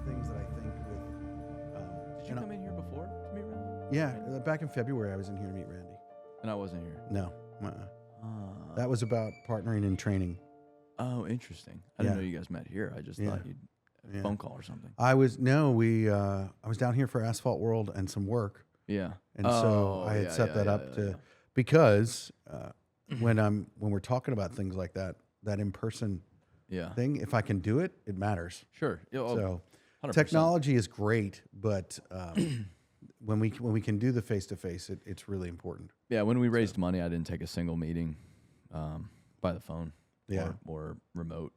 things that I think with. Did you come in here before to meet Randy? Yeah, back in February, I was in here to meet Randy. And I wasn't here. No, that was about partnering and training. Oh, interesting. I didn't know you guys met here. I just thought you'd a phone call or something. I was down here for Asphalt World and some work. Yeah. And so I had set that up because when we're talking about things like that in person thing, if I can do it, it matters. Sure. So 100%. technology is great, but when we can do the face to face, it's really important. Yeah. When we raised money, I didn't take a single meeting by the phone or remote.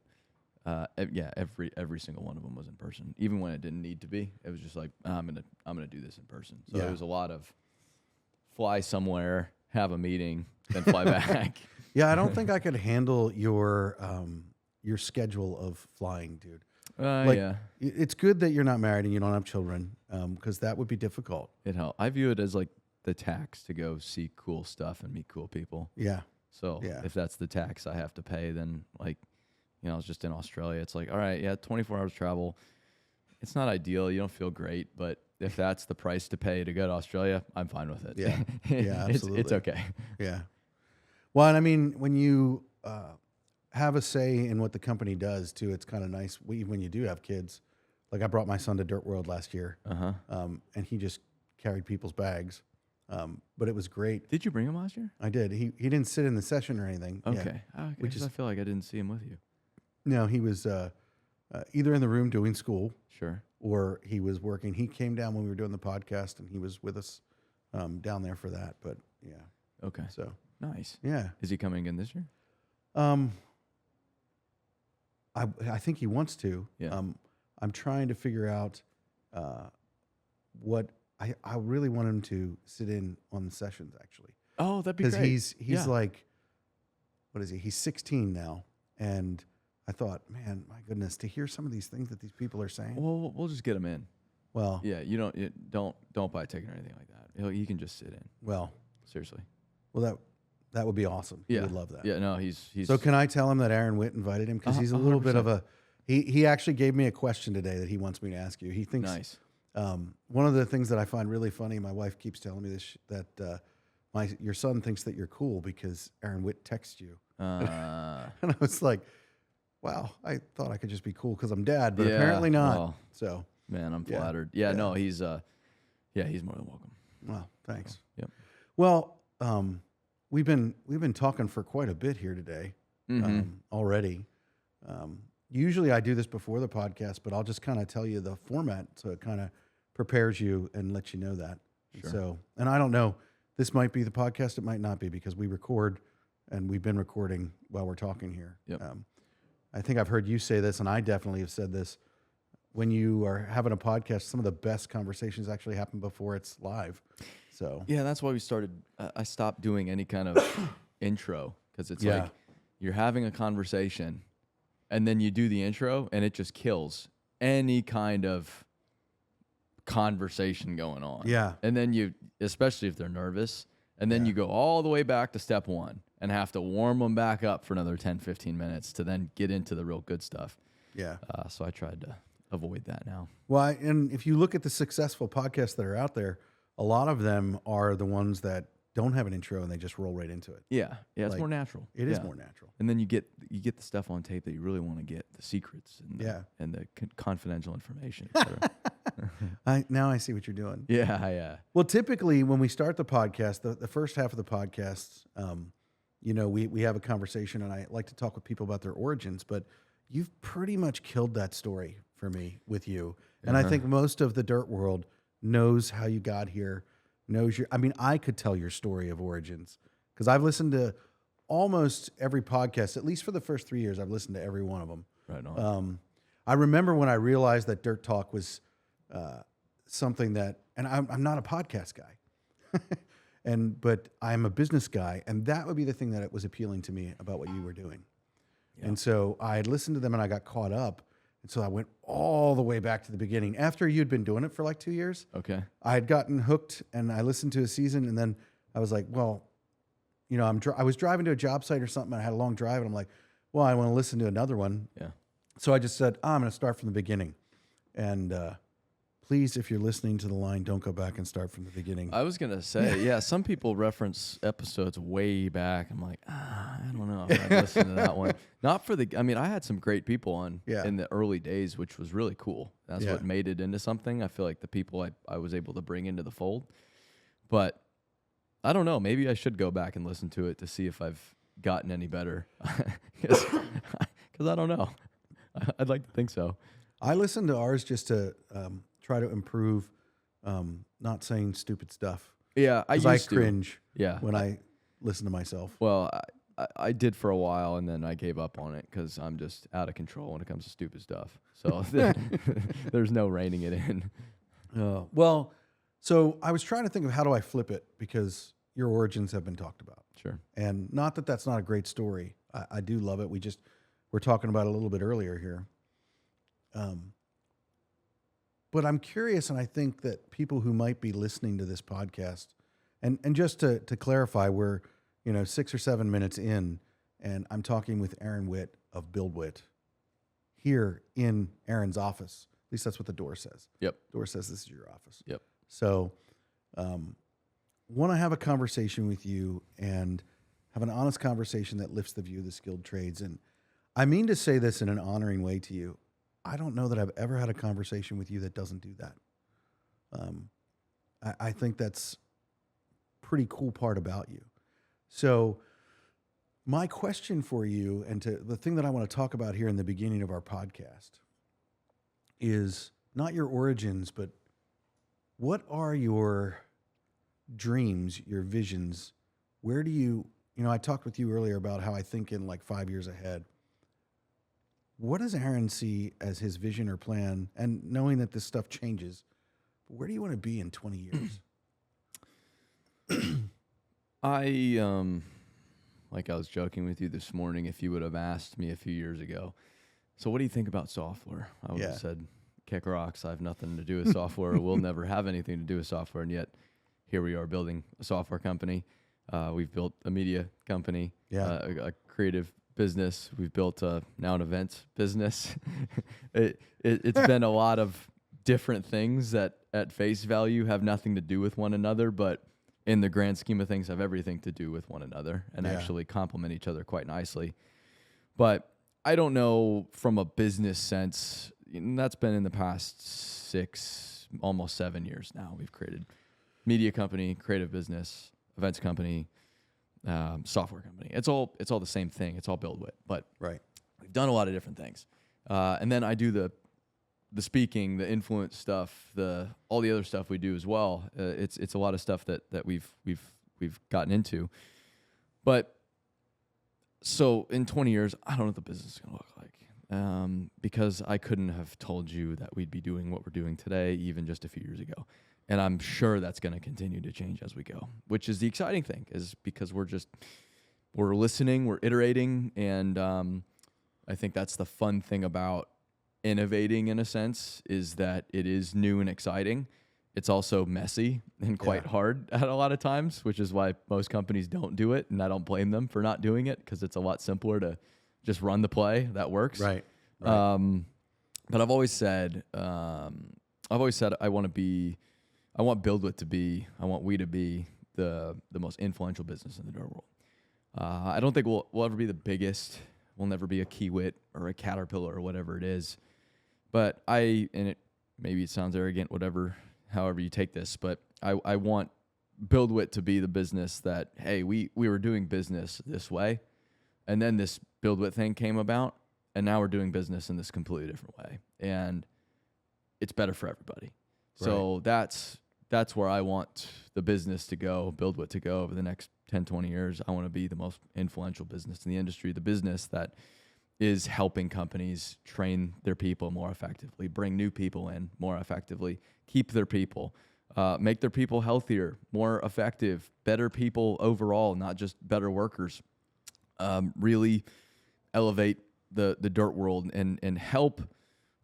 Every single one of them was in person, even when it didn't need to be. It was just like I'm gonna do this in person. So it was a lot of fly somewhere, have a meeting, then fly back. Yeah, I don't think I could handle your schedule of flying, dude. It's good that you're not married and you don't have children, because that would be difficult. It helped. I view it as like the tax to go see cool stuff and meet cool people. Yeah. So if that's the tax I have to pay, then I was just in Australia. It's like, all right, 24 hours travel. It's not ideal. You don't feel great, but if that's the price to pay to go to Australia, I'm fine with it. Yeah, yeah, absolutely. It's okay. Yeah. Well, and I mean, when you have a say in what the company does too, it's kind of nice. When you do have kids, like I brought my son to Dirt World last year, and he just carried people's bags. But it was great. Did you bring him last year? I did. He didn't sit in the session or anything. Okay. Which I feel like I didn't see him with you. No, he was either in the room doing school, sure, or he was working. He came down when we were doing the podcast, and he was with us down there for that. But okay, so nice. Yeah, is he coming again this year? I think he wants to. Yeah. I'm trying to figure out what I really want him to sit in on the sessions actually. Oh, that'd be great. Because he's like, what is he? He's 16 now, and I thought, man, my goodness, to hear some of these things that these people are saying. Well, we'll just get him in. Well, yeah, don't buy a ticket or anything like that. He can just sit in. Well, seriously. Well, that would be awesome. Yeah, he would love that. Yeah, no, he's. So can I tell him that Aaron Witt invited him, because he's a little 100%. Bit of a. He actually gave me a question today that he wants me to ask you. He thinks nice. One of the things that I find really funny, my wife keeps telling me this, that your son thinks that you're cool because Aaron Witt texts you. And I was like, wow, I thought I could just be cool because I'm dad, but apparently not. Well, so, man, I'm flattered. Yeah, no, he's more than welcome. Well, thanks. So, yep. Well, we've been talking for quite a bit here today already. Usually I do this before the podcast, but I'll just kind of tell you the format so it kind of prepares you and lets you know that. Sure. So, and I don't know, this might be the podcast, it might not be, because we record and we've been recording while we're talking here. Yep. I think I've heard you say this, and I definitely have said this. When you are having a podcast, some of the best conversations actually happen before it's live. So yeah, that's why we started. I stopped doing any kind of intro, because it's like you're having a conversation, and then you do the intro, and it just kills any kind of conversation going on. Yeah, and then especially if they're nervous, and then you go all the way back to step one and have to warm them back up for another 10, 15 minutes to then get into the real good stuff. Yeah. So I tried to avoid that now. Well, and if you look at the successful podcasts that are out there, a lot of them are the ones that don't have an intro and they just roll right into it. Yeah. Yeah. It's more natural. It is more natural. And then you get the stuff on tape that you really want to get, the secrets and the confidential information, et cetera. Now I see what you're doing. Yeah. Well, typically when we start the podcast, the first half of the podcast, we have a conversation, and I like to talk with people about their origins, but you've pretty much killed that story for me with you. And I think most of the dirt world knows how you got here, I could tell your story of origins, because I've listened to almost every podcast, at least for the first 3 years. I've listened to every one of them. Right on. I remember when I realized that Dirt Talk was something that, and I'm not a podcast guy, but I'm a business guy, and that would be the thing that was appealing to me about what you were doing. Yeah. And so I had listened to them and I got caught up. And so I went all the way back to the beginning. After you'd been doing it for like 2 years, okay, I had gotten hooked, and I listened to a season, and then I was like, well, I was driving to a job site or something, and I had a long drive, and I'm like, well, I want to listen to another one. Yeah. So I just said, I'm going to start from the beginning. And please, if you're listening to the line, don't go back and start from the beginning. I was going to say, yeah, some people reference episodes way back. I'm like, I don't know if I'd listen to that one. Not for the, I mean, I had some great people on in the early days, which was really cool. That's what made it into something. I feel like the people I was able to bring into the fold. But I don't know. Maybe I should go back and listen to it to see if I've gotten any better. Because I don't know. I'd like to think so. I listen to ours just to try to improve not saying stupid stuff. Yeah, I cringe when I listen to myself. Well, I did for a while, and then I gave up on it because I'm just out of control when it comes to stupid stuff. So there's no reining it in. Well, so I was trying to think of how do I flip it, because your origins have been talked about. Sure. And not that that's not a great story. I do love it. We're talking about it a little bit earlier here. But I'm curious, and I think that people who might be listening to this podcast, and just to clarify, we're 6 or 7 minutes in, and I'm talking with Aaron Witt of Build Witt here in Aaron's office. At least that's what the door says. Yep. Door says this is your office. Yep. So, want to have a conversation with you and have an honest conversation that lifts the view of the skilled trades. And I mean to say this in an honoring way to you. I don't know that I've ever had a conversation with you that doesn't do that. I think that's a pretty cool part about you. So my question for you, and the thing that I want to talk about here in the beginning of our podcast, is not your origins, but what are your dreams, your visions? Where do I talked with you earlier about how I think in like 5 years ahead. What does Aaron see as his vision or plan? And knowing that this stuff changes, where do you want to be in 20 years? Like I was joking with you this morning, if you would have asked me a few years ago, so what do you think about software? I would have said, kick rocks. I have nothing to do with software. We'll never have anything to do with software. And yet here we are building a software company. We've built a media company, a creative business. We've built now an events business. It's been a lot of different things that at face value have nothing to do with one another, but in the grand scheme of things have everything to do with one another and actually complement each other quite nicely. But I don't know from a business sense, that's been in the past 6, almost 7 years now. We've created media company, creative business, events company, software company. It's all the same thing. It's all Build Witt, but we've done a lot of different things. And then I do the speaking, the influence stuff, all the other stuff we do as well. It's a lot of stuff that we've gotten into. But so in 20 years, I don't know what the business is going to look like, because I couldn't have told you that we'd be doing what we're doing today, even just a few years ago. And I'm sure that's going to continue to change as we go, which is the exciting thing, is because we're listening, we're iterating. And I think that's the fun thing about innovating, in a sense, is that it is new and exciting. It's also messy and quite hard at a lot of times, which is why most companies don't do it. And I don't blame them for not doing it, because it's a lot simpler to just run the play that works. Right. But I've always said I want Build Witt to be, I want we to be the most influential business in the dirt world. I don't think we'll ever be the biggest. We'll never be a Kiewit or a Caterpillar or whatever it is. But maybe it sounds arrogant, however you take this, but I want Build Witt to be the business that, hey, we were doing business this way, and then this Build Witt thing came about, and now we're doing business in this completely different way, and it's better for everybody. So that's where I want the business to go, Build Witt to go over the next 10, 20 years. I want to be the most influential business in the industry, the business that is helping companies train their people more effectively, bring new people in more effectively, keep their people, make their people healthier, more effective, better people overall, not just better workers. Really elevate the dirt world and help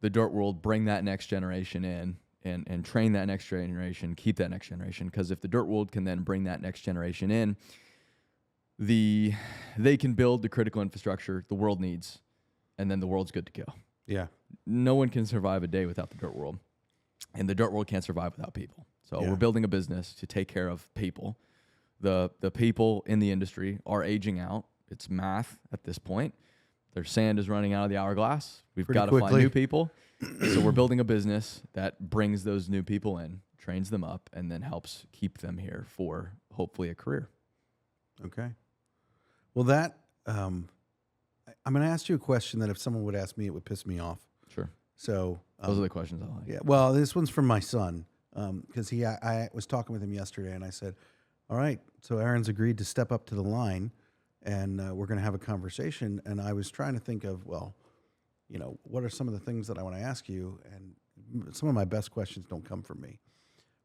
the dirt world bring that next generation in and train that next generation, keep that next generation. Because if the dirt world can then bring that next generation in, they can build the critical infrastructure the world needs, and then the world's good to go. Yeah. no one can survive a day without the dirt world, and the dirt world can't survive without people. So we're building a business to take care of people. The people in the industry are aging out. It's math at this point. Their sand is running out of the hourglass. We've got to find new people. So we're building a business that brings those new people in, trains them up, and then helps keep them here for hopefully a career. Okay. Well, that I'm going to ask you a question that if someone would ask me, it would piss me off. Sure. So those are the questions I like. Yeah. Well, this one's from my son because I was talking with him yesterday, and I said, "All right, so Aaron's agreed to step up to the line, and we're going to have a conversation." And I was trying to think of, well, you know, what are some of the things that I want to ask you? And some of my best questions don't come from me.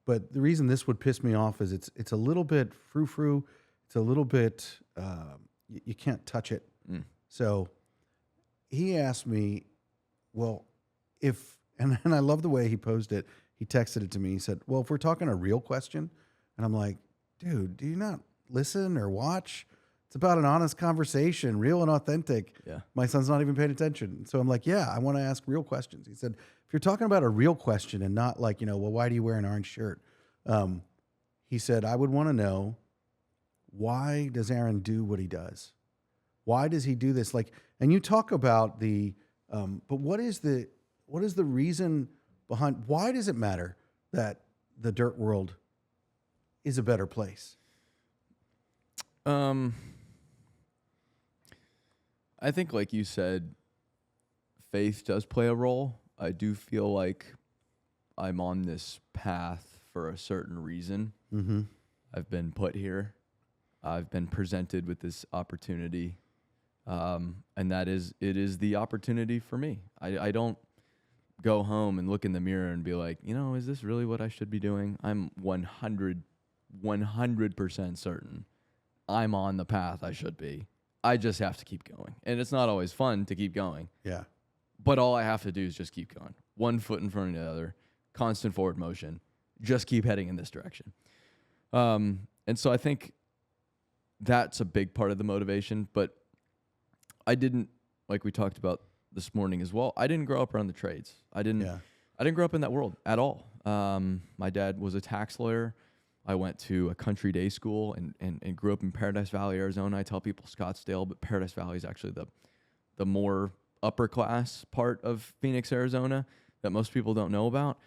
But the reason this would piss me off is it's a little bit frou-frou. It's a little bit, you can't touch it. Mm. So he asked me, well, and I love the way he posed it. He texted it to me. He said, well, if we're talking a real question, and I'm like, dude, do you not listen or watch? It's about an honest conversation, real and authentic. Yeah. My son's not even paying attention. So I'm like, yeah, I want to ask real questions. He said, if you're talking about a real question and not like, you know, well, why do you wear an orange shirt? He said, I would want to know, why does Aaron do what he does? Why does he do this? Like, and you talk about but what is the reason behind, why does it matter that the dirt world is a better place? I think, like you said, faith does play a role. I do feel like I'm on this path for a certain reason. Mm-hmm. I've been put here. I've been presented with this opportunity. And it is the opportunity for me. I don't go home and look in the mirror and be like, you know, is this really what I should be doing? I'm 100% certain I'm on the path I should be. I just have to keep going. And it's not always fun to keep going. Yeah. But all I have to do is just keep going. One foot in front of the other, constant forward motion. Just keep heading in this direction. And so I think that's a big part of the motivation. But I didn't, like we talked about this morning as well, I didn't grow up around the trades. I didn't grow up in that world at all. My dad was a tax lawyer. I went to a country day school and grew up in Paradise Valley, Arizona. I tell people Scottsdale, but Paradise Valley is actually the more upper class part of Phoenix, Arizona that most people don't know about.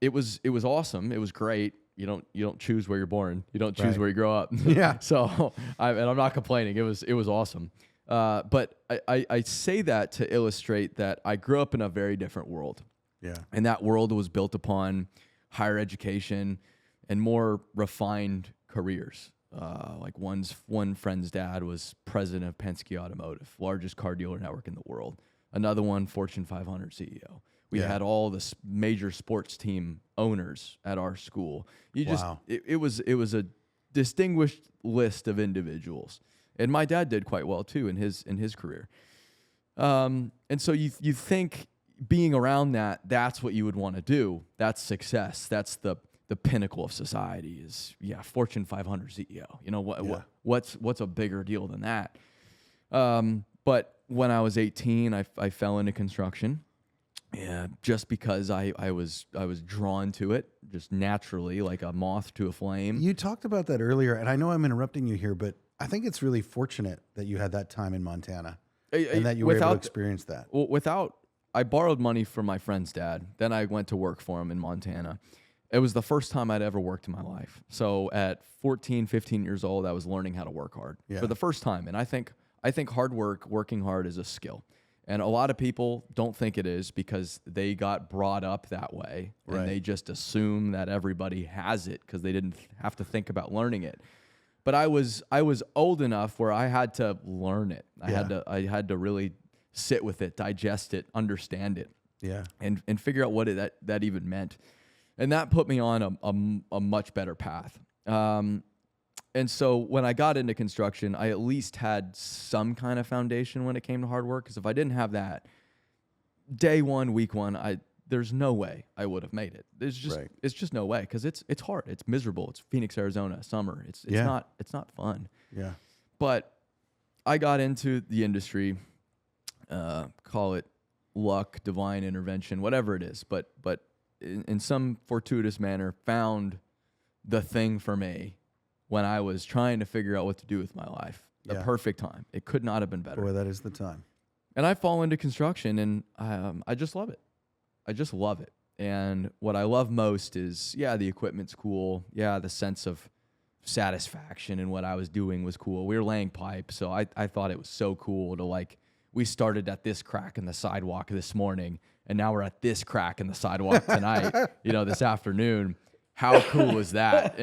It was awesome. It was great. You don't choose where you're born. You don't choose where you grow up. Yeah. So I'm not complaining. It was awesome. But I say that to illustrate that I grew up in a very different world. Yeah. And that world was built upon higher education and more refined careers. Like one friend's dad was president of Penske Automotive, largest car dealer network in the world. Another one, Fortune 500 CEO. We had all the major sports team owners at our school. It was a distinguished list of individuals. And my dad did quite well too in his career. And so you think being around that's what you would want to do. That's success. That's the pinnacle of society is Fortune 500 CEO. You know what's a bigger deal than that? But when I was 18, I fell into construction. Yeah, just because I was drawn to it just naturally, like a moth to a flame. You talked about that earlier, and I know I'm interrupting you here, but I think it's really fortunate that you had that time in Montana and that you were able to experience that. Well, I borrowed money from my friend's dad. Then I went to work for him in Montana. It was the first time I'd ever worked in my life. So at 14, 15 years old, I was learning how to work hard for the first time. And I think working hard is a skill. And a lot of people don't think it is because they got brought up that way. And they just assume that everybody has it because they didn't have to think about learning it. But I was old enough where I had to learn it. I had to really sit with it, digest it, understand it. Yeah. And figure out what that even meant. And that put me on a much better path. And so when I got into construction, I at least had some kind of foundation when it came to hard work. Because if I didn't have that, day one, week one, there's no way I would have made it. It's just no way because it's hard. It's miserable. It's Phoenix, Arizona, summer. It's not fun. Yeah. But I got into the industry, call it luck, divine intervention, whatever it is, but in some fortuitous manner found the thing for me when I was trying to figure out what to do with my life. The perfect time. It could not have been better. Boy, that is the time. And I fall into construction, and I just love it. I just love it. And what I love most is, the equipment's cool. Yeah, the sense of satisfaction in what I was doing was cool. We were laying pipe, so I thought it was so cool to, like, we started at this crack in the sidewalk this morning, and now we're at this crack in the sidewalk tonight, this afternoon. How cool is that?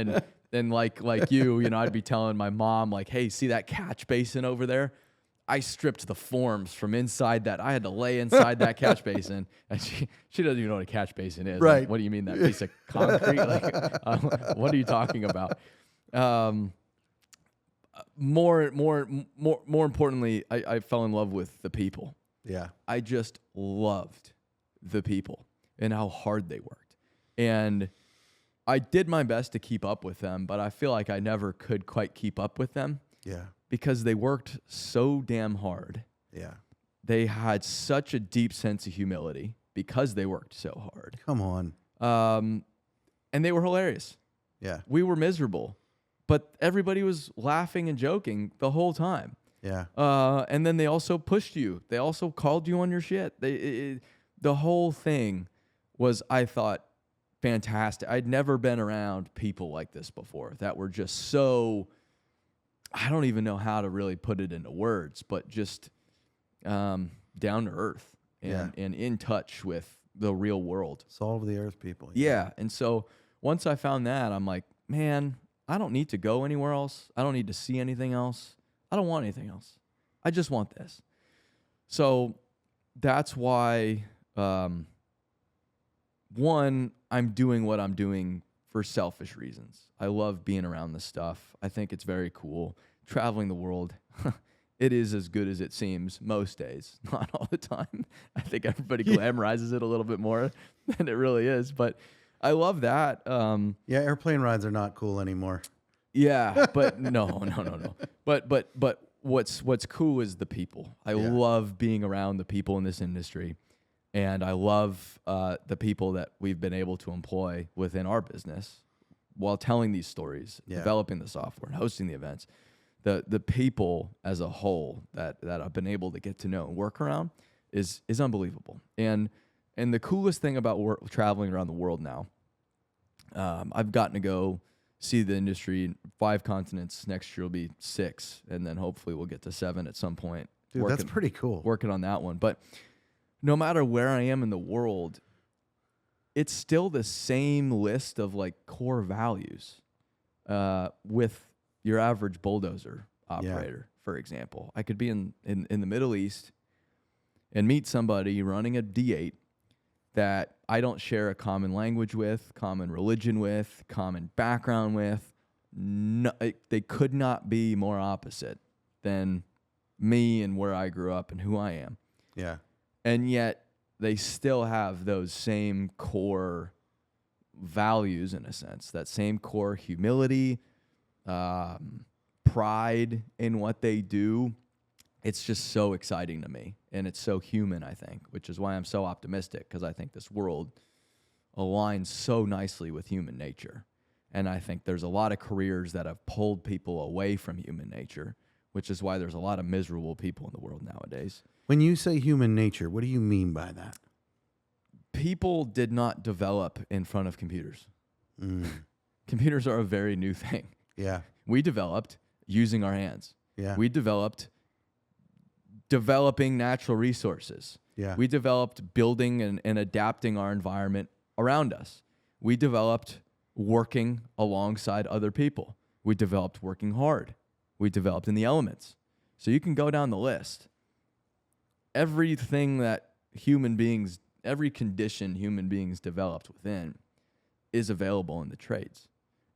And like you, I'd be telling my mom, like, hey, see that catch basin over there? I stripped the forms from inside that. I had to lay inside that catch basin. And she doesn't even know what a catch basin is. Right. Like, what do you mean, that piece of concrete? What are you talking about? More importantly, I fell in love with the people. Yeah. I just loved the people and how hard they worked. And I did my best to keep up with them, but I feel like I never could quite keep up with them. Yeah. Because they worked so damn hard. Yeah. They had such a deep sense of humility because they worked so hard. Come on. And they were hilarious. Yeah. We were miserable, but everybody was laughing and joking the whole time. Yeah. And then they also pushed you. They also called you on your shit. The whole thing was, I thought, fantastic. I'd never been around people like this before that were just so, I don't even know how to really put it into words, but just down to earth and in touch with the real world. Salt of the earth people. Yeah. And so once I found that, I'm like, man, I don't need to go anywhere else. I don't need to see anything else. I don't want anything else. I just want this. So that's why, one, I'm doing what I'm doing for selfish reasons. I love being around this stuff. I think it's very cool. Traveling the world, it is as good as it seems most days. Not all the time. I think everybody glamorizes it a little bit more than it really is. But I love that. Airplane rides are not cool anymore. Yeah, but no. But what's cool is the people. I love being around the people in this industry. And I love the people that we've been able to employ within our business while telling these stories, developing the software, and hosting the events. The people as a whole that I've been able to get to know and work around is unbelievable. And the coolest thing about traveling around the world now, I've gotten to go see the industry in 5 continents. Next year will be 6, and then hopefully we'll get to 7 at some point. Dude, that's pretty cool. Working on that one. But no matter where I am in the world, it's still the same list of like core values with your average bulldozer operator, for example. I could be in the Middle East and meet somebody running a D8 that I don't share a common language with, common religion with, common background with. No, they could not be more opposite than me and where I grew up and who I am. Yeah. And yet they still have those same core values in a sense, that same core humility, pride in what they do. It's just so exciting to me, and it's so human, I think, which is why I'm so optimistic, because I think this world aligns so nicely with human nature. And I think there's a lot of careers that have pulled people away from human nature, which is why there's a lot of miserable people in the world nowadays. When you say human nature, what do you mean by that? People did not develop in front of computers. Computers are a very new thing. Yeah. We developed using our hands. Yeah. We developed developing natural resources. Yeah. We developed building and adapting our environment around us. We developed working alongside other people. We developed working hard. We developed in the elements. So you can go down the list. Everything that every condition human beings developed within is available in the trades.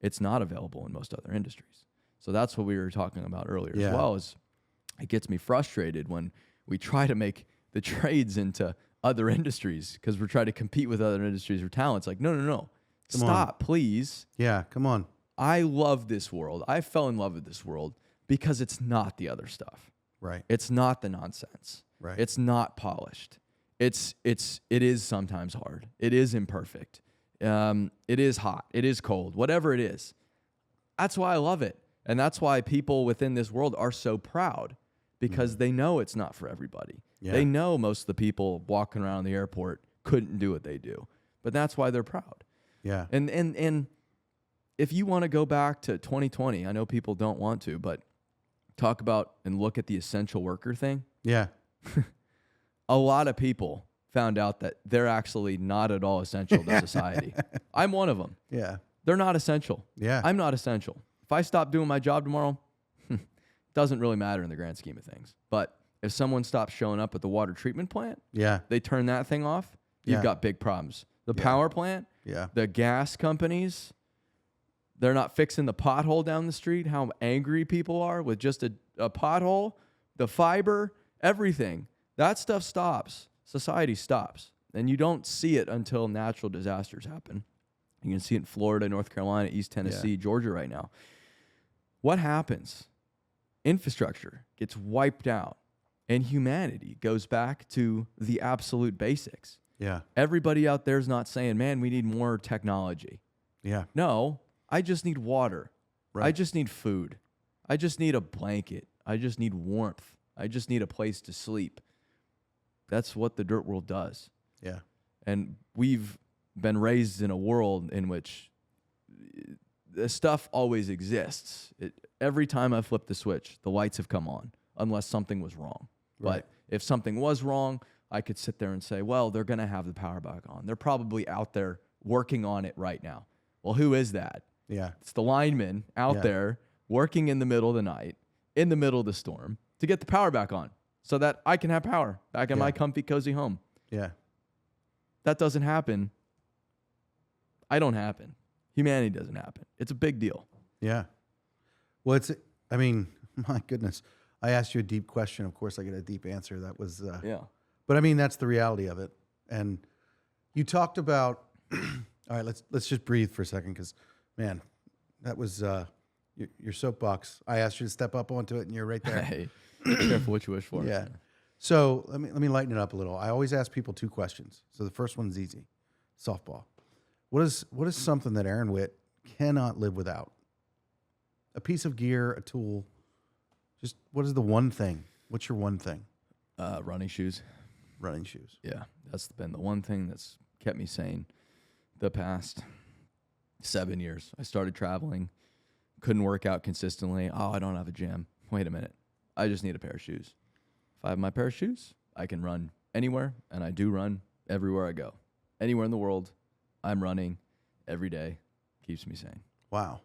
It's not available in most other industries. So that's what we were talking about earlier as well, is it gets me frustrated when we try to make the trades into other industries because we're trying to compete with other industries for talent. It's like, no. Stop, please. Yeah, come on. I love this world. I fell in love with this world because it's not the other stuff. Right. It's not the nonsense. Right. It's not polished. it is sometimes hard. It is imperfect. It is hot. It is cold. Whatever it is. That's why I love it. And that's why people within this world are so proud, because they know it's not for everybody. Yeah. They know most of the people walking around the airport couldn't do what they do, but that's why they're proud. Yeah. And if you want to go back to 2020, I know people don't want to, but talk about and look at the essential worker thing. Yeah. A lot of people found out that they're actually not at all essential to society. I'm one of them. Yeah. They're not essential. Yeah. I'm not essential. If I stop doing my job tomorrow, doesn't really matter in the grand scheme of things. But if someone stops showing up at the water treatment plant, yeah, they turn that thing off, you've got big problems. The power plant, the gas companies, they're not fixing the pothole down the street, how angry people are with just a pothole, the fiber, everything. That stuff stops. Society stops. And you don't see it until natural disasters happen. You can see it in Florida, North Carolina, East Tennessee, Georgia right now. What happens? Infrastructure gets wiped out, and humanity goes back to the absolute basics. Yeah. Everybody out there is not saying, man, we need more technology. Yeah. No, I just need water. Right. I just need food. I just need a blanket. I just need warmth. I just need a place to sleep. That's what the dirt world does. Yeah. And we've been raised in a world in which the stuff always exists. Every time I flip the switch, the lights have come on, unless something was wrong. Right. But if something was wrong, I could sit there and say, well, they're going to have the power back on. They're probably out there working on it right now. Well, who is that? Yeah. It's the lineman out there working in the middle of the night, in the middle of the storm, to get the power back on so that I can have power back in my comfy, cozy home. Yeah. That doesn't happen. I don't happen. Humanity doesn't happen. It's a big deal. Yeah. Well, I mean, my goodness. I asked you a deep question. Of course, I get a deep answer. That was, But I mean, that's the reality of it. And you talked about, all right, let's just breathe for a second, because, man, that was your soapbox. I asked you to step up onto it, and you're right there. Hey, be careful what you wish for. Yeah. So let me lighten it up a little. I always ask people two questions. So the first one's easy. Softball. What is something that Aaron Witt cannot live without? A piece of gear, a tool. Just what is the one thing? What's your one thing? Running shoes. Running shoes. Yeah, that's been the one thing that's kept me sane the past 7 years. I started traveling, couldn't work out consistently. Oh, I don't have a gym. Wait a minute. I just need a pair of shoes. If I have my pair of shoes, I can run anywhere, and I do run everywhere I go. Anywhere in the world, I'm running every day. Keeps me sane. Wow.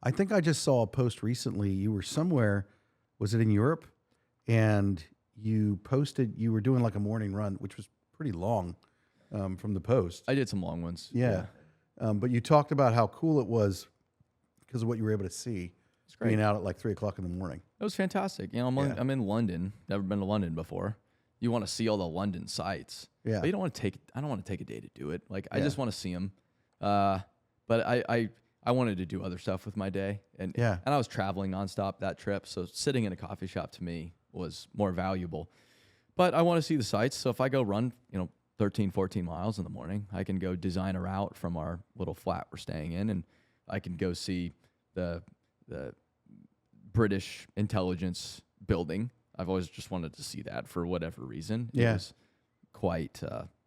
I think I just saw a post recently. You were somewhere, was it in Europe? And you posted, you were doing like a morning run, which was pretty long from the post. I did some long ones. Yeah. But you talked about how cool it was because of what you were able to see being out at like 3 o'clock in the morning. It was fantastic. You know, I'm in London. Never been to London before. You want to see all the London sights. Yeah. But you don't want to I don't want to take a day to do it. Like, I just want to see them. But I wanted to do other stuff with my day. And I was traveling nonstop that trip. So sitting in a coffee shop to me was more valuable. But I want to see the sights. So if I go run, 13, 14 miles in the morning, I can go design a route from our little flat we're staying in, and I can go see the British intelligence building. I've always just wanted to see that for whatever reason. It was quite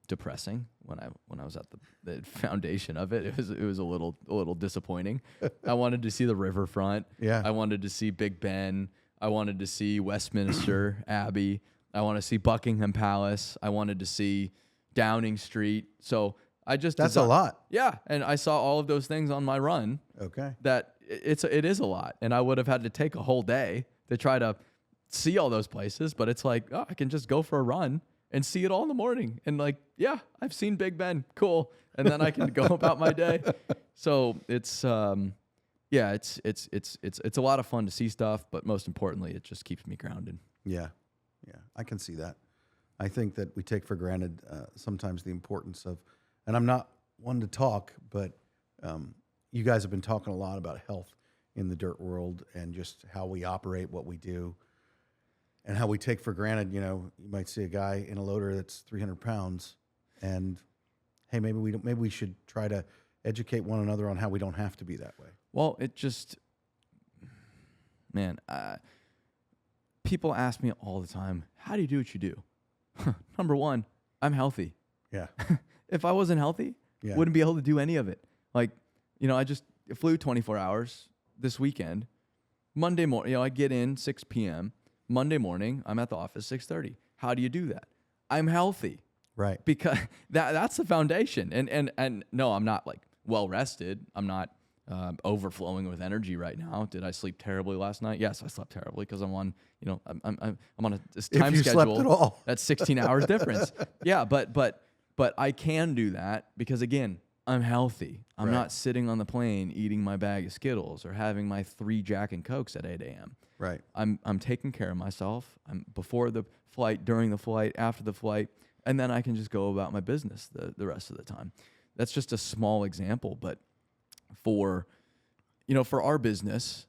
depressing when I was at the foundation of it. It was a little disappointing. I wanted to see the riverfront. Yeah. I wanted to see Big Ben. I wanted to see Westminster Abbey. I want to see Buckingham Palace. I wanted to see Downing Street. So that's a lot. Yeah, and I saw all of those things on my run. Okay. That it is a lot, and I would have had to take a whole day to try to see all those places. But it's like, I can just go for a run and see it all in the morning, and like, I've seen Big Ben, cool, and then I can go about my day. So it's it's a lot of fun to see stuff, but most importantly, it just keeps me grounded. Yeah, I can see that. I think that we take for granted sometimes the importance of, and I'm not one to talk, but you guys have been talking a lot about health in the dirt world and just how we operate, what we do. and how we take for granted, you might see a guy in a loader that's 300 pounds, and hey, maybe we should try to educate one another on how we don't have to be that way. Well, it just, man, people ask me all the time, how do you do what you do? Number one, I'm healthy. Yeah. If I wasn't healthy, wouldn't be able to do any of it. Like, I just flew 24 hours this weekend. Monday morning, I get in 6 p.m. Monday morning, I'm at the office 6:30. How do you do that? I'm healthy. Right. Because that's the foundation. And no, I'm not like well rested. I'm not overflowing with energy right now. Did I sleep terribly last night? Yes, I slept terribly because I'm on, I'm on a this time if you schedule. Slept at all. That's 16 hours difference. Yeah, but I can do that because again, I'm healthy. I'm not sitting on the plane eating my bag of Skittles or having my 3 Jack and Cokes at 8 a.m. Right. I'm taking care of myself. I'm before the flight, during the flight, after the flight, and then I can just go about my business the rest of the time. That's just a small example, but for our business,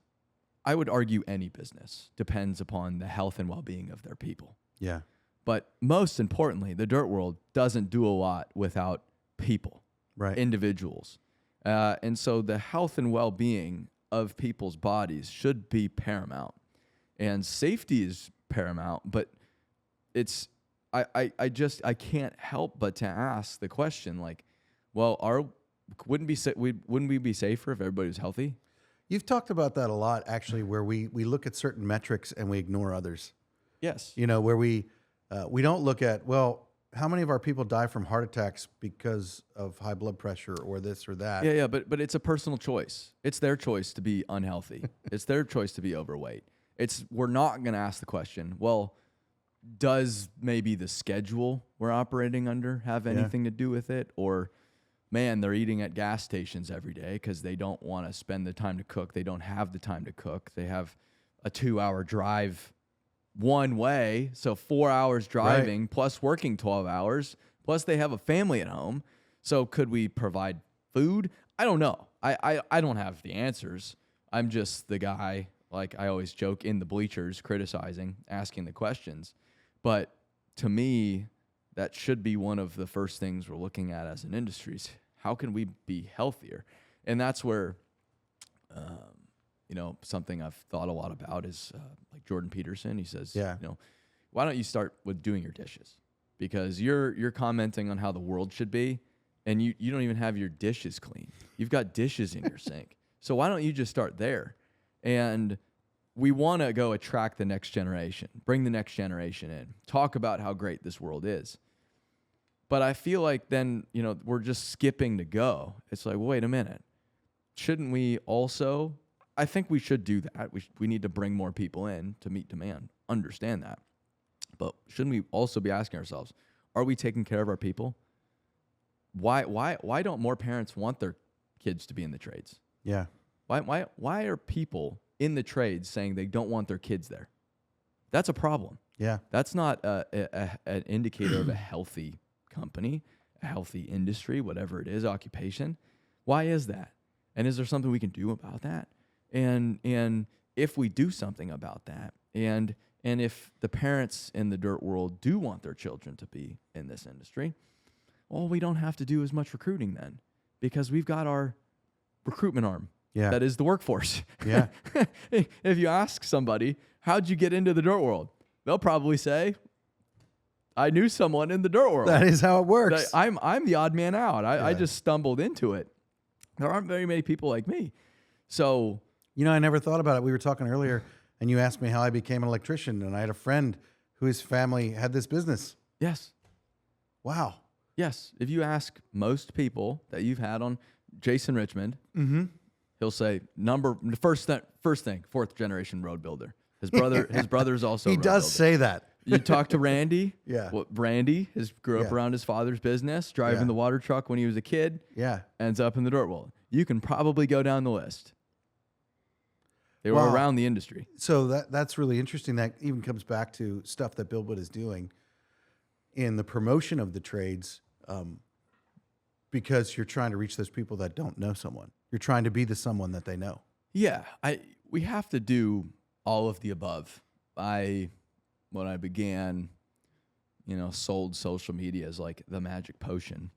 I would argue any business depends upon the health and well-being of their people. Yeah. But most importantly, the dirt world doesn't do a lot without people, individuals. And so the health and well-being of people's bodies should be paramount. And safety is paramount, but it's I can't help but to ask the question, like, well, wouldn't we be safer if everybody was healthy? You've talked about that a lot, actually, where we look at certain metrics and we ignore others. Yes. Where we don't look at, how many of our people die from heart attacks because of high blood pressure or this or that? Yeah, but it's a personal choice. It's their choice to be unhealthy. It's their choice to be overweight. We're not going to ask the question, well, does maybe the schedule we're operating under have anything to do with it? Or, man, they're eating at gas stations every day because they don't want to spend the time to cook. They don't have the time to cook. They have a 2-hour drive one way, so 4 hours driving, plus working 12 hours, plus they have a family at home. So could we provide food? I don't know. I don't have the answers. I'm just the guy, like I always joke, in the bleachers, criticizing, asking the questions. But to me, that should be one of the first things we're looking at as an industry is how can we be healthier? And that's where, something I've thought a lot about is like Jordan Peterson. He says, why don't you start with doing your dishes? Because you're commenting on how the world should be, and you don't even have your dishes clean. You've got dishes in your sink. So why don't you just start there? And we want to go attract the next generation, bring the next generation in, talk about how great this world is. But I feel like then, we're just skipping to go. It's like, well, wait a minute. Shouldn't we also, I think we should do that. We need to bring more people in to meet demand. Understand that. But shouldn't we also be asking ourselves, are we taking care of our people? Why don't more parents want their kids to be in the trades? Yeah. Why are people in the trades saying they don't want their kids there? That's a problem. Yeah. That's not an indicator of a healthy company, a healthy industry, whatever it is, occupation. Why is that? And is there something we can do about that? And if we do something about that, and if the parents in the dirt world do want their children to be in this industry, well, we don't have to do as much recruiting then, because we've got our recruitment arm. Yeah. That is the workforce. Yeah. If you ask somebody, how'd you get into the dirt world? They'll probably say, I knew someone in the dirt world. That is how it works. I'm the odd man out. I just stumbled into it. There aren't very many people like me. So, I never thought about it. We were talking earlier, and you asked me how I became an electrician, and I had a friend whose family had this business. Yes. Wow. Yes. If you ask most people that you've had on Jason Richmond, he'll say first thing, 4th generation road builder. His brother's also. He does say that. You talk to Randy. Yeah. Well, Randy grew up around his father's business, driving the water truck when he was a kid. Yeah. Ends up in the dirt world. You can probably go down the list. They were around the industry. So that's really interesting. That even comes back to stuff that Bill Witt is doing in the promotion of the trades, because you're trying to reach those people that don't know someone. You're trying to be the someone that they know. Yeah, we have to do all of the above. when I began, sold social media as like the magic potion,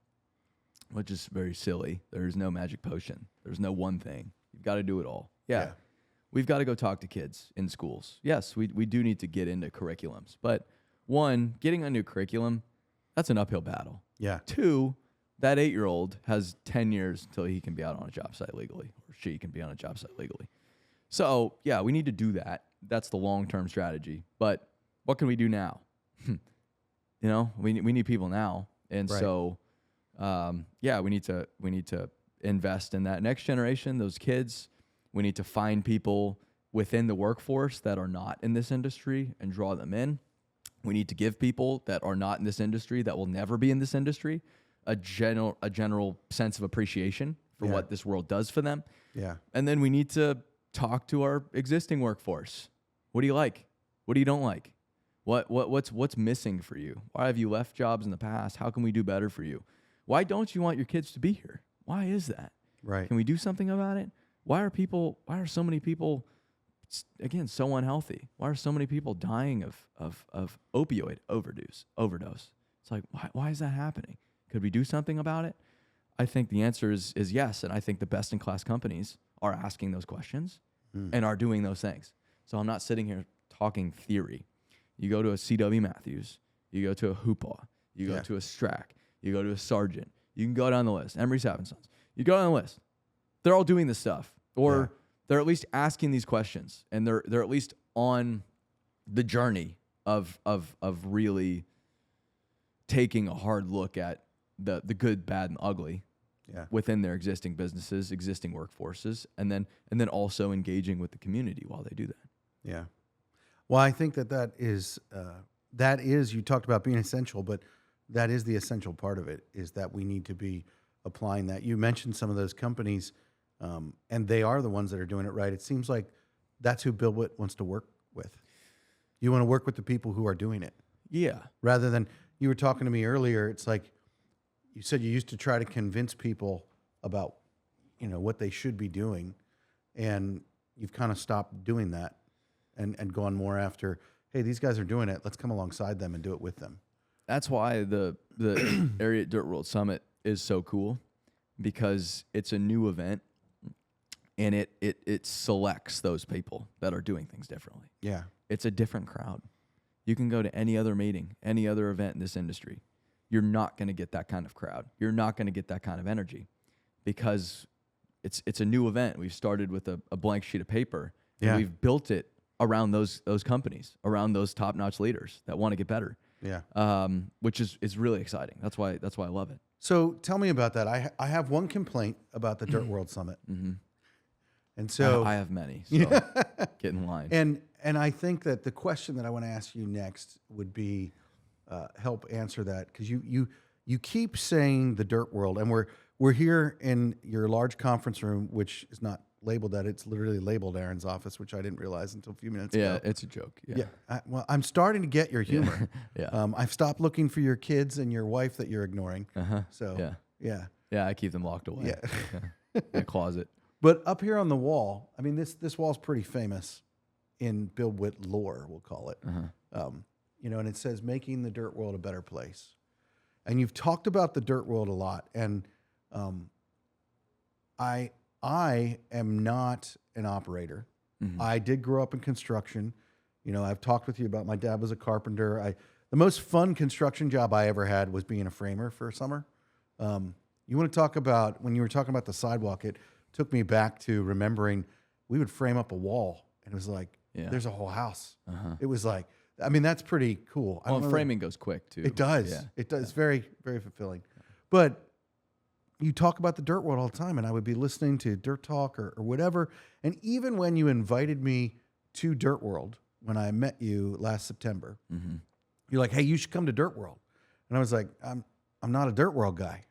which is very silly. There's no magic potion. There's no one thing. You've got to do it all. Yeah. We've got to go talk to kids in schools. Yes, we do need to get into curriculums. But one, getting a new curriculum, that's an uphill battle. Yeah. Two, that 8-year-old has 10 years until he can be out on a job site legally, or she can be on a job site legally. So, yeah, we need to do that. That's the long-term strategy. But what can we do now? We need people now. And right. So, we need to invest in that next generation, those kids. We need to find people within the workforce that are not in this industry and draw them in. We need to give people that are not in this industry, that will never be in this industry, a general sense of appreciation for what this world does for them. Yeah. And then we need to talk to our existing workforce. What do you like? What do you don't like? What's missing for you? Why have you left jobs in the past? How can we do better for you? Why don't you want your kids to be here? Why is that? Right. Can we do something about it? Why are so many people, again, so unhealthy? Why are so many people dying of opioid overdose? It's like, why is that happening? Could we do something about it? I think the answer is yes. And I think the best in class companies are asking those questions and are doing those things. So I'm not sitting here talking theory. You go to a C.W. Matthews, you go to a Hoopah, you go to a Strack, you go to a Sargent, you can go down the list, Emery Sons. You go down the list. They're all doing this stuff, or they're at least asking these questions, and they're at least on the journey of really taking a hard look at the good, bad, and ugly within their existing businesses, existing workforces, and then also engaging with the community while they do that. Yeah. Well, I think that is you talked about being essential, but that is the essential part of it, is that we need to be applying that. You mentioned some of those companies, and they are the ones that are doing it right. It seems like that's who Bill Witt wants to work with. You want to work with the people who are doing it. Yeah. Rather than, you were talking to me earlier, it's like you said you used to try to convince people about, what they should be doing, and you've kind of stopped doing that and gone more after, hey, these guys are doing it. Let's come alongside them and do it with them. That's why the Area Dirt World Summit is so cool, because it's a new event, and it selects those people that are doing things differently. Yeah. It's a different crowd. You can go to any other meeting, any other event in this industry. You're not going to get that kind of crowd. You're not going to get that kind of energy, because it's a new event. We've started with a blank sheet of paper, and we've built it around those companies, around those top-notch leaders that want to get better. Yeah. Which is really exciting. That's why I love it. So tell me about that. I have one complaint about the Dirt World Summit. Mm-hmm. And so I have many, so get in line. And I think that the question that I want to ask you next would be help answer that, because you keep saying the Dirt World, and we're here in your large conference room, which is not labeled that. It's literally labeled Aaron's office, which I didn't realize until a few minutes ago. Yeah, it's a joke. Yeah. Well, I'm starting to get your humor. Yeah. I've stopped looking for your kids and your wife that you're ignoring. So yeah, I keep them locked away. In a closet. But up here on the wall, I mean, this wall's pretty famous in Bill Witt lore, we'll call it. And it says, making the dirt world a better place. And you've talked about the dirt world a lot. And I am not an operator. Mm-hmm. I did grow up in construction. I've talked with you about my dad was a carpenter. The most fun construction job I ever had was being a framer for a summer. You want to talk about, when you were talking about the sidewalk, it took me back to remembering we would frame up a wall, and it was like, there's a whole house. It was like, that's pretty cool. Well, framing goes quick too. It does. Yeah. It does. It's very, very fulfilling. But you talk about the dirt world all the time, and I would be listening to Dirt Talk or whatever. And even when you invited me to Dirt World, when I met you last September, you're like, hey, you should come to Dirt World. And I was like, I'm not a Dirt World guy.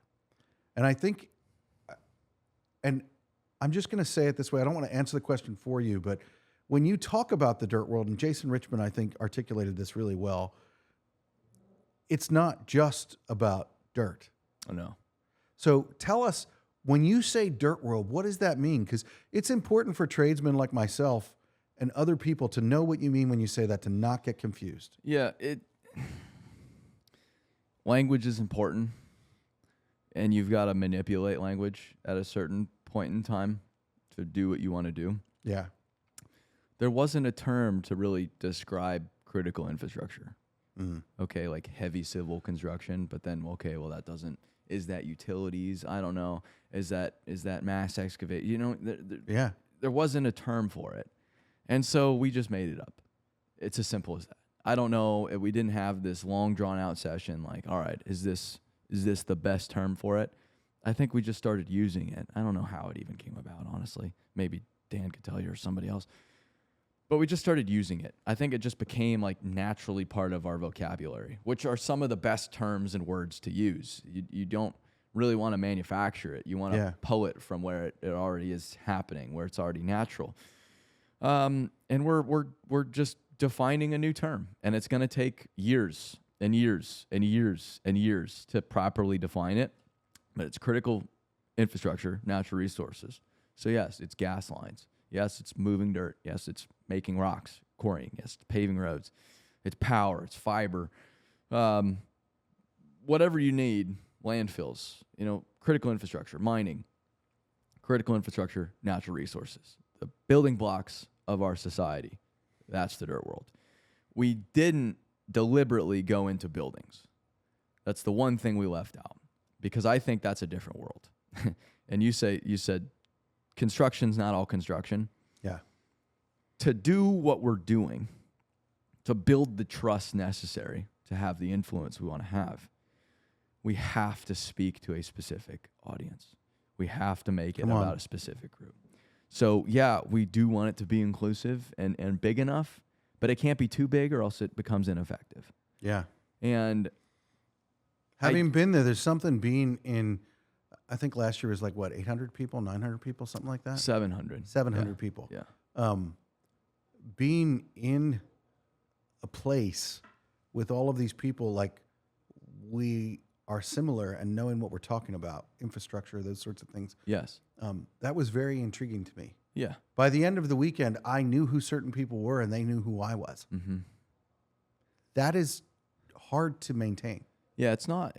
And I think, and I'm just going to say it this way. I don't want to answer the question for you, but when you talk about the dirt world, and Jason Richmond, I think, articulated this really well, it's not just about dirt. Oh, no. So tell us, when you say dirt world, what does that mean? Because it's important for tradesmen like myself and other people to know what you mean when you say that, to not get confused. Yeah, language is important, and you've got to manipulate language at a certain point in time to do what you want to do. Yeah. There wasn't a term to really describe critical infrastructure. Okay, like heavy civil construction, but then that doesn't. Is that utilities? I don't know. Is that mass excavate? There wasn't a term for it, and so we just made it up. It's as simple as that. I don't know if we didn't have this long drawn out session. Like, all right, is this the best term for it? I think we just started using it. I don't know how it even came about, honestly. Maybe Dan could tell you or somebody else. But we just started using it. I think it just became like naturally part of our vocabulary, which are some of the best terms and words to use. You don't really want to manufacture it. You want to pull it from where it already is happening, where it's already natural. And we're just defining a new term, and it's going to take years and years and years and years to properly define it. But it's critical infrastructure, natural resources. So yes, it's gas lines. Yes, it's moving dirt. Yes, it's making rocks, quarrying. Yes, it's paving roads. It's power. It's fiber. Whatever you need, landfills, critical infrastructure, mining, critical infrastructure, natural resources, the building blocks of our society. That's the dirt world. We didn't deliberately go into buildings. That's the one thing we left out, because I think that's a different world. And you said construction's not all construction. Yeah. To do what we're doing, to build the trust necessary to have the influence we want to have, we have to speak to a specific audience. We have to make it about a specific group. So, yeah, we do want it to be inclusive and big enough, but it can't be too big or else it becomes ineffective. Yeah. And having been there, there's something being in, I think last year was like, 800 people, 900 people, something like that? 700. 700 people. Yeah. Being in a place with all of these people, like we are similar, and knowing what we're talking about, infrastructure, those sorts of things. Yes. That was very intriguing to me. Yeah. By the end of the weekend, I knew who certain people were, and they knew who I was. Mm-hmm. That is hard to maintain. Yeah, it's not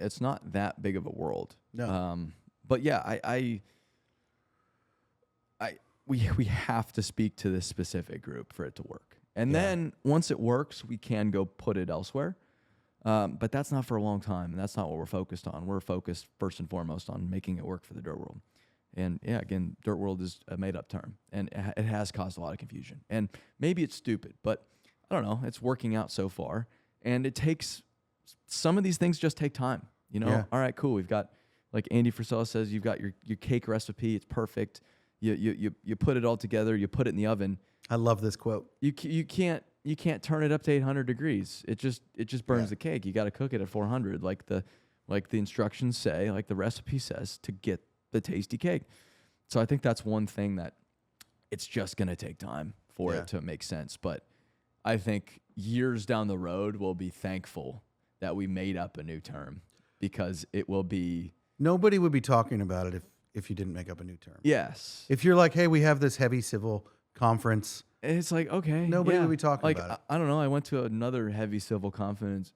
that big of a world. No. But yeah, we have to speak to this specific group for it to work. And then once it works, we can go put it elsewhere. But that's not for a long time, and that's not what we're focused on. We're focused first and foremost on making it work for the dirt world. And yeah, again, dirt world is a made-up term, and it has caused a lot of confusion. And maybe it's stupid, but I don't know. It's working out so far, and it takes some of these things just take time. All right, cool. We've got, like Andy Frisella says, you've got your cake recipe. It's perfect. You put it all together. You put it in the oven. I love this quote. You can't turn it up to 800 degrees. It just burns the cake. You got to cook it at 400, like the instructions say, like the recipe says, to get the tasty cake. So I think that's one thing that it's just going to take time for it to make sense. But I think years down the road, we'll be thankful that we made up a new term, because it will be. Nobody would be talking about it if you didn't make up a new term. Yes. If you're like, hey, we have this heavy civil conference. It's like, okay. Nobody would be talking about it. I don't know. I went to another heavy civil conference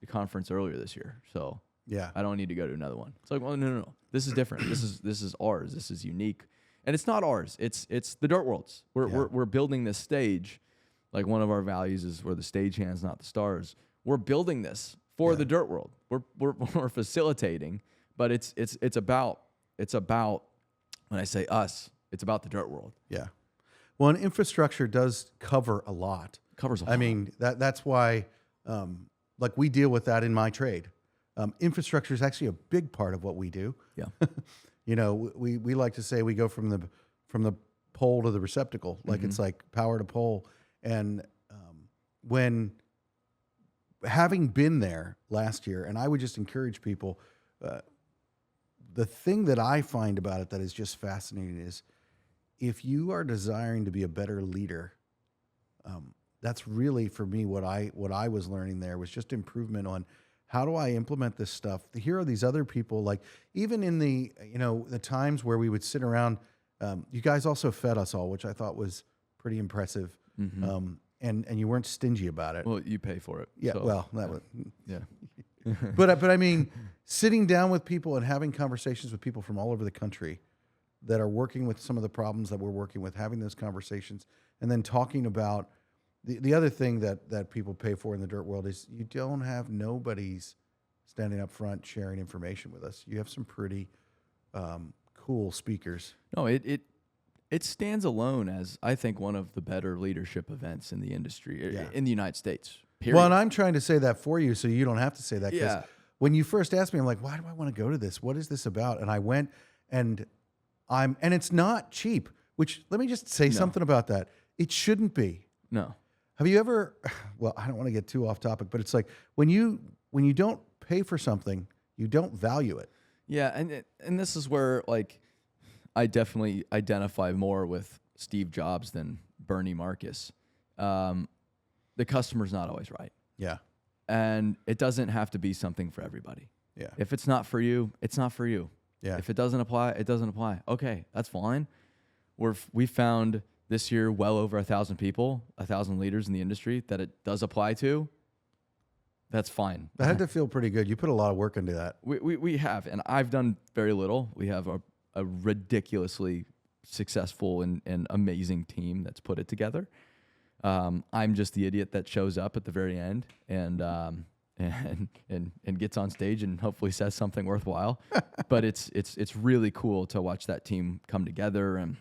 earlier this year. So yeah, I don't need to go to another one. It's like, well, no. This is different. This is ours. This is unique. And it's not ours. It's the dirt world's. We're building this stage. Like, one of our values is we're the stagehands, not the stars. We're building this for the dirt world. We're facilitating, but it's about when I say us, it's about the dirt world. Yeah. Well, and infrastructure does cover a lot. Covers a lot. I mean, that's why, like, we deal with that in my trade. Infrastructure is actually a big part of what we do. Yeah. We like to say we go from the pole to the receptacle. Like, it's like power to pole. And when having been there last year, and I would just encourage people, the thing that I find about it that is just fascinating is, if you are desiring to be a better leader, that's really, for me, what I was learning there was just improvement on how do I implement this stuff. Here are these other people, like, even in the times where we would sit around, you guys also fed us all, which I thought was pretty impressive. And you weren't stingy about it. Well, you pay for it. Yeah, so, well, that was. yeah. But I mean, sitting down with people and having conversations with people from all over the country that are working with some of the problems that we're working with, having those conversations, and then talking about the other thing that people pay for in the dirt world is you don't have nobody's standing up front sharing information with us. You have some pretty cool speakers. No, it stands alone as, I think, one of the better leadership events in the industry, in the United States, period. Well, and I'm trying to say that for you so you don't have to say that. Yeah. When you first asked me, I'm like, why do I want to go to this? What is this about? And I went, and it's not cheap, which, let me just say something about that. It shouldn't be. No. Have you ever, well, I don't want to get too off topic, but it's like when you don't pay for something, you don't value it. Yeah, and this is where, like, I definitely identify more with Steve Jobs than Bernie Marcus. The customer's not always right. Yeah. And it doesn't have to be something for everybody. Yeah. If it's not for you, it's not for you. Yeah. If it doesn't apply, it doesn't apply. Okay, that's fine. We found this year well over 1,000 people, 1,000 leaders in the industry that it does apply to. That's fine. That had to feel pretty good. You put a lot of work into that. We have, and I've done very little. We have a ridiculously successful and amazing team that's put it together. I'm just the idiot that shows up at the very end and gets on stage and hopefully says something worthwhile. But it's really cool to watch that team come together and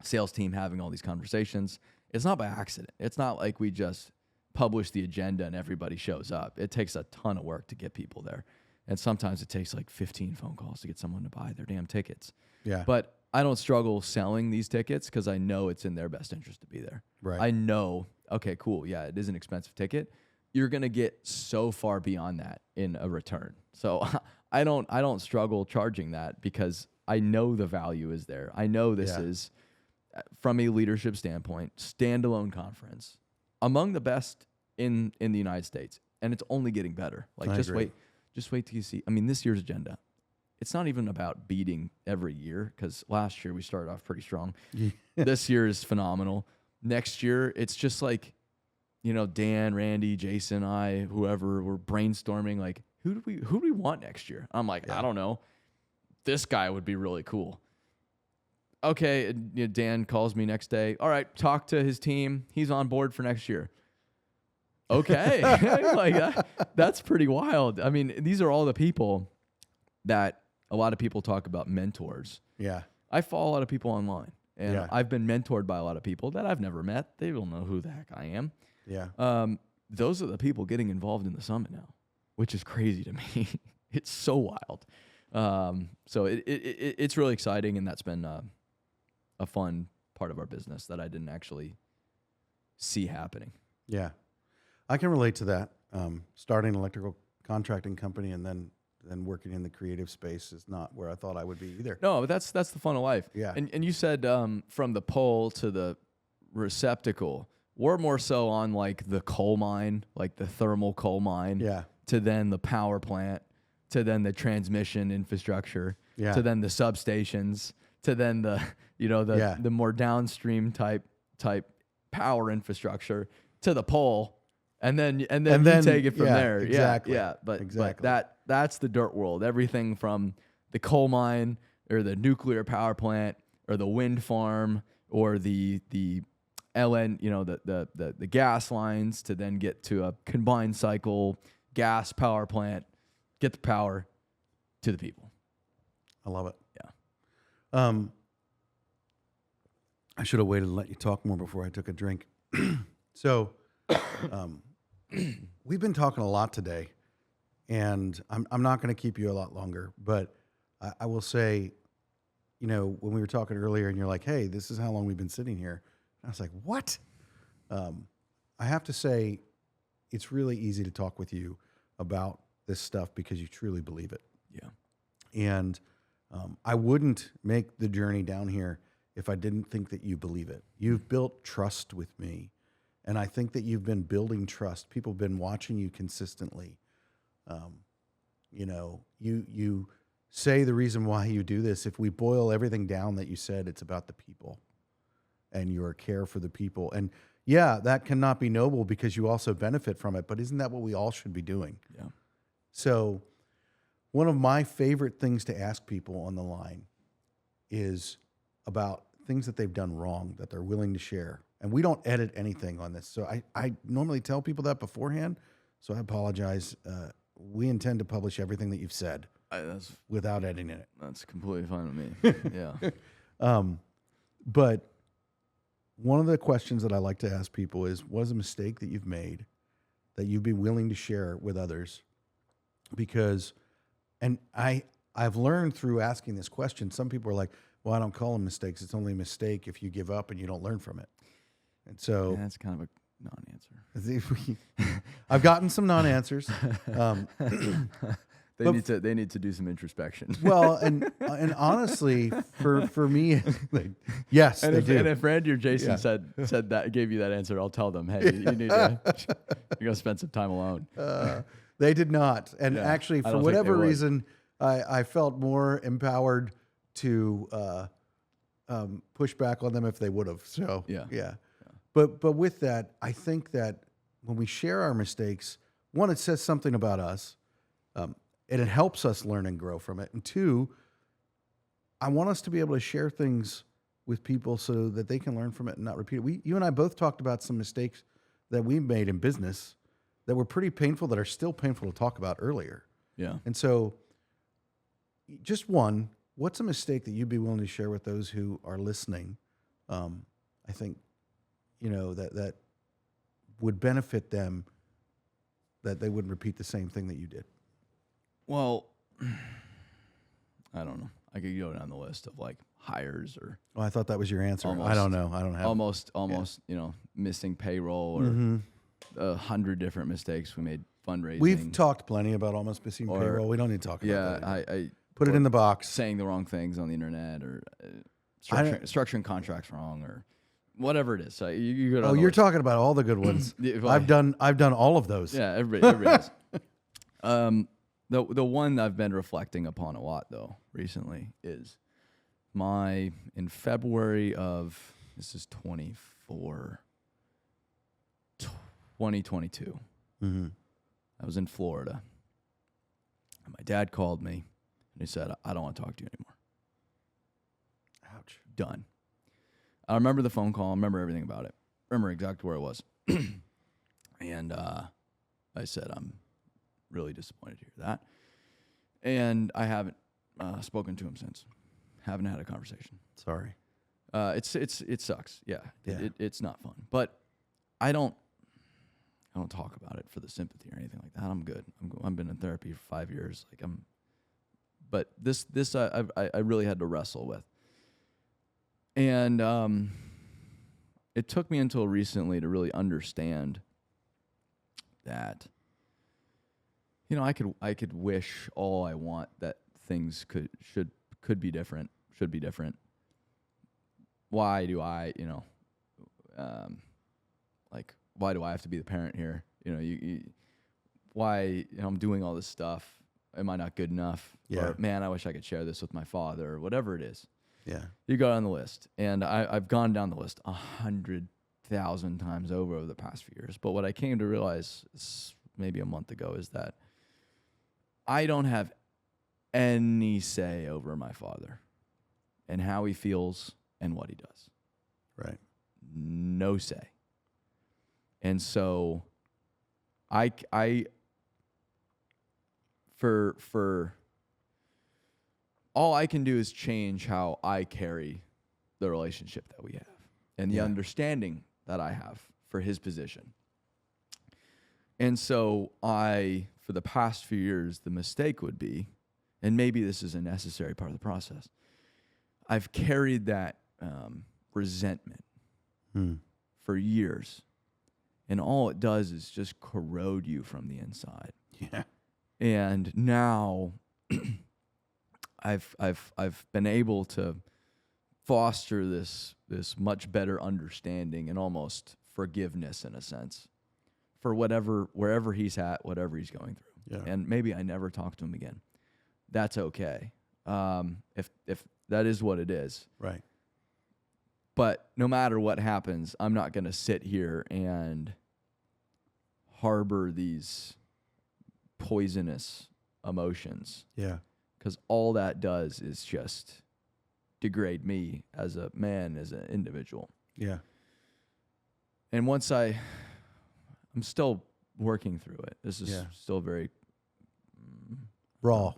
sales team having all these conversations. It's not by accident. It's not like we just publish the agenda and everybody shows up. It takes a ton of work to get people there. And sometimes it takes like 15 phone calls to get someone to buy their damn tickets. Yeah. But I don't struggle selling these tickets because I know it's in their best interest to be there. Right. I know, okay, cool. Yeah, it is an expensive ticket. You're going to get so far beyond that in a return. So I don't struggle charging that because I know the value is there. I know this is, from a leadership standpoint, standalone conference among the best in the United States. And it's only getting better. Like, just wait till you see. I mean, this year's agenda, it's not even about beating every year because last year we started off pretty strong. This year is phenomenal. Next year, it's just like, Dan, Randy, Jason, I, whoever, we're brainstorming, like, who do we want next year? I'm like, I don't know. This guy would be really cool. Okay, Dan calls me next day. All right, talk to his team. He's on board for next year. Okay. Like that's pretty wild. I mean, these are all the people that a lot of people talk about mentors. Yeah. I follow a lot of people online, and I've been mentored by a lot of people that I've never met. They don't know who the heck I am. Yeah. Those are the people getting involved in the summit now, which is crazy to me. It's so wild. So it's really exciting, and that's been a fun part of our business that I didn't actually see happening. Yeah. I can relate to that. Starting an electrical contracting company and then working in the creative space is not where I thought I would be either. No, but that's the fun of life. Yeah. And you said from the pole to the receptacle, we're more so on like the coal mine, like the thermal coal mine, to then the power plant, to then the transmission infrastructure, to then the substations, to then the the more downstream type power infrastructure, to the pole. And then you take it from there. Exactly. Yeah. But that's the dirt world. Everything from the coal mine or the nuclear power plant or the wind farm or the LN, the gas lines to then get to a combined cycle gas power plant, get the power to the people. I love it. Yeah. I should have waited and let you talk more before I took a drink. So, we've been talking a lot today, and I'm not going to keep you a lot longer, but I will say, when we were talking earlier and you're like, hey, this is how long we've been sitting here. I was like, what? I have to say, it's really easy to talk with you about this stuff because you truly believe it. Yeah. And I wouldn't make the journey down here if I didn't think that you believe it. You've built trust with me. And I think that you've been building trust. People have been watching you consistently. You say the reason why you do this. If we boil everything down that you said, it's about the people and your care for the people. And yeah, that cannot be noble because you also benefit from it. But isn't that what we all should be doing? Yeah. So one of my favorite things to ask people on the line is about things that they've done wrong that they're willing to share. And we don't edit anything on this. So I normally tell people that beforehand. So I apologize. We intend to publish everything that you've said without editing it. That's completely fine with me. Yeah. But one of the questions that I like to ask people is, what is a mistake that you've made that you'd be willing to share with others? Because, and I've learned through asking this question, some people are like, well, I don't call them mistakes. It's only a mistake if you give up and you don't learn from it. And so that's kind of a non-answer. I've gotten some non-answers. They need to do some introspection. Well, and honestly, for me, yes, and they if, do. And if Randy or Jason said that, gave you that answer, I'll tell them, hey, you need to you gotta spend some time alone. They did not, and actually, for whatever reason, I felt more empowered to push back on them if they would have. So yeah. But with that, I think that when we share our mistakes, one, it says something about us. And it helps us learn and grow from it. And two, I want us to be able to share things with people so that they can learn from it and not repeat it. You and I both talked about some mistakes that we made in business that were pretty painful, that are still painful to talk about earlier. Yeah. And so just one, what's a mistake that you'd be willing to share with those who are listening? I think, that would benefit them, that they wouldn't repeat the same thing that you did. Well, I don't know. I could go down the list of like hires or. Oh, I thought that was your answer. I don't know. I don't have almost. Missing payroll or 100 different mistakes we made fundraising. We've talked plenty about almost missing payroll. We don't need to talk about that. Yeah, I put it in the box. Saying the wrong things on the internet or structuring contracts wrong or whatever it is. So you go. You're talking about all the good ones. I've done all of those. Yeah, everybody has. The one I've been reflecting upon a lot though recently is in February of 2022. Mm-hmm. I was in Florida. And my dad called me and he said, I don't want to talk to you anymore. Ouch. Done. I remember the phone call. I remember everything about it. I remember exactly where it was. And I said, I'm really disappointed to hear that. And I haven't spoken to him since. Haven't had a conversation. Sorry. It sucks. Yeah. It's not fun. But I don't talk about it for the sympathy or anything like that. I'm good. I've been in therapy for 5 years. But this I really had to wrestle with. And it took me until recently to really understand that, I could wish all I want that things could be different, should be different. Why do I, why do I have to be the parent here? Why I'm doing all this stuff? Am I not good enough? Yeah. Or, man, I wish I could share this with my father or whatever it is. Yeah. You go down the list, and I've gone down the list 100,000 times over the past few years. But what I came to realize maybe a month ago is that I don't have any say over my father and how he feels and what he does. Right. No say. And so for all I can do is change how I carry the relationship that we have and the understanding that I have for his position. And so for the past few years, the mistake would be, and maybe this is a necessary part of the process, I've carried that resentment for years. And all it does is just corrode you from the inside. Yeah. And now I've been able to foster this much better understanding and almost forgiveness in a sense for wherever he's at, whatever he's going through. Yeah. And maybe I never talk to him again. That's okay. If that is what it is. Right. But no matter what happens, I'm not going to sit here and harbor these poisonous emotions. Yeah. Because all that does is just degrade me as a man, as an individual. Yeah. And once I'm still working through it. This is still very raw.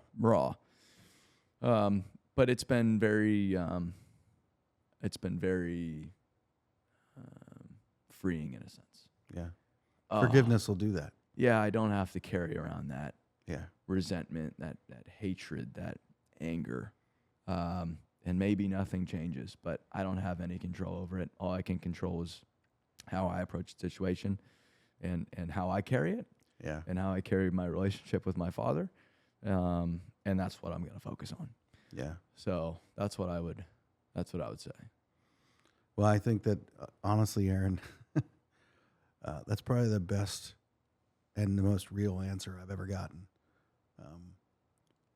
But it's been very freeing in a sense. Yeah. Forgiveness will do that. Yeah, I don't have to carry around that Yeah. resentment, that hatred, that anger. And maybe nothing changes, but I don't have any control over it. All I can control is how I approach the situation and how I carry it. Yeah. And how I carry my relationship with my father. And that's what I'm going to focus on. Yeah. So that's what I would say. Well, I think that honestly, Aaron, that's probably the best and the most real answer I've ever gotten.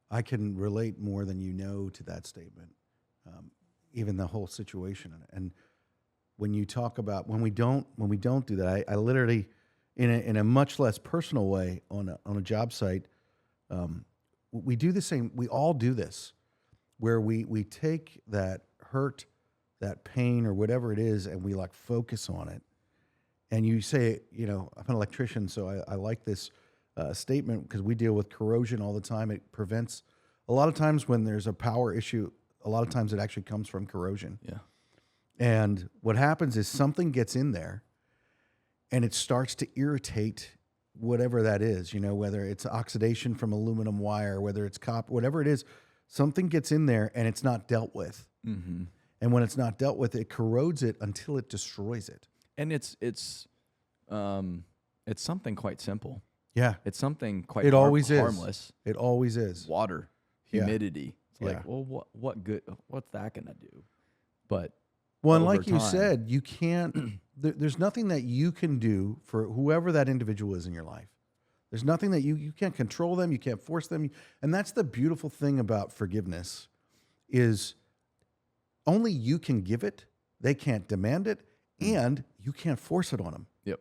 I can relate more than you know to that statement, even the whole situation. And when you talk about when we don't do that, I literally, in a much less personal way on a job site, we do the same. We all do this, where we take that hurt, that pain, or whatever it is, and we like focus on it. And you say, you know, I'm an electrician, so I like this statement because we deal with corrosion all the time. It prevents a lot of times when there's a power issue. A lot of times it actually comes from corrosion. Yeah. And what happens is something gets in there, and it starts to irritate whatever that is. You know, whether it's oxidation from aluminum wire, whether it's copper, whatever it is, something gets in there and it's not dealt with. Mm-hmm. And when it's not dealt with, it corrodes it until it destroys it. And it's something quite simple. Yeah. It's something quite It always harmless. is. It always is. Water, humidity. It's Yeah. like, well, what good? What's that gonna do? But well, and over like you time- said, you can't. There's nothing that you can do for whoever that individual is in your life. There's nothing that you can't control them. You can't force them. And that's the beautiful thing about forgiveness, is only you can give it. They can't demand it, and you can't force it on them. Yep.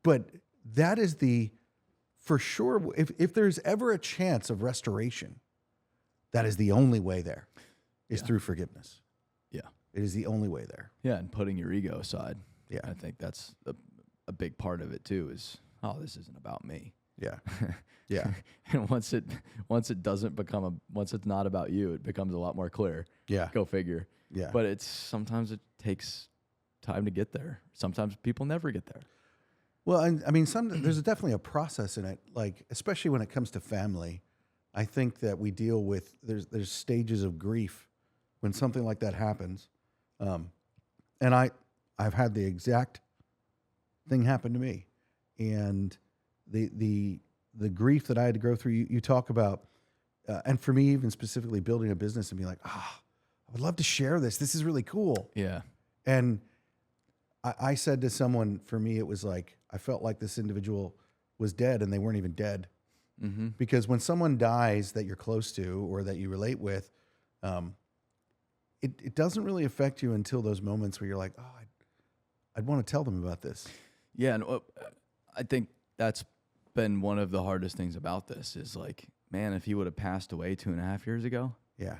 But that is for sure. If there's ever a chance of restoration, that is the only way there, is through forgiveness. Yeah. It is the only way there. Yeah, and putting your ego aside. Yeah. I think that's a big part of it too. Is this isn't about me. Yeah. Yeah. And once it's not about you, it becomes a lot more clear. Yeah. Go figure. Yeah. But sometimes it takes time to get there. Sometimes people never get there. Well, and I mean, there's definitely a process in it. Like, especially when it comes to family, I think that we deal with there's stages of grief when something like that happens. And I've had the exact thing happen to me, and the grief that I had to go through. You talk about, and for me, even specifically building a business and being like, I would love to share this. This is really cool. Yeah. And I said to someone, for me, it was like, I felt like this individual was dead and they weren't even dead. Mm-hmm. Because when someone dies that you're close to or that you relate with, it doesn't really affect you until those moments where you're like, I'd want to tell them about this. Yeah. And I think that's been one of the hardest things about this is like, man, if he would have passed away 2.5 years ago, Yeah.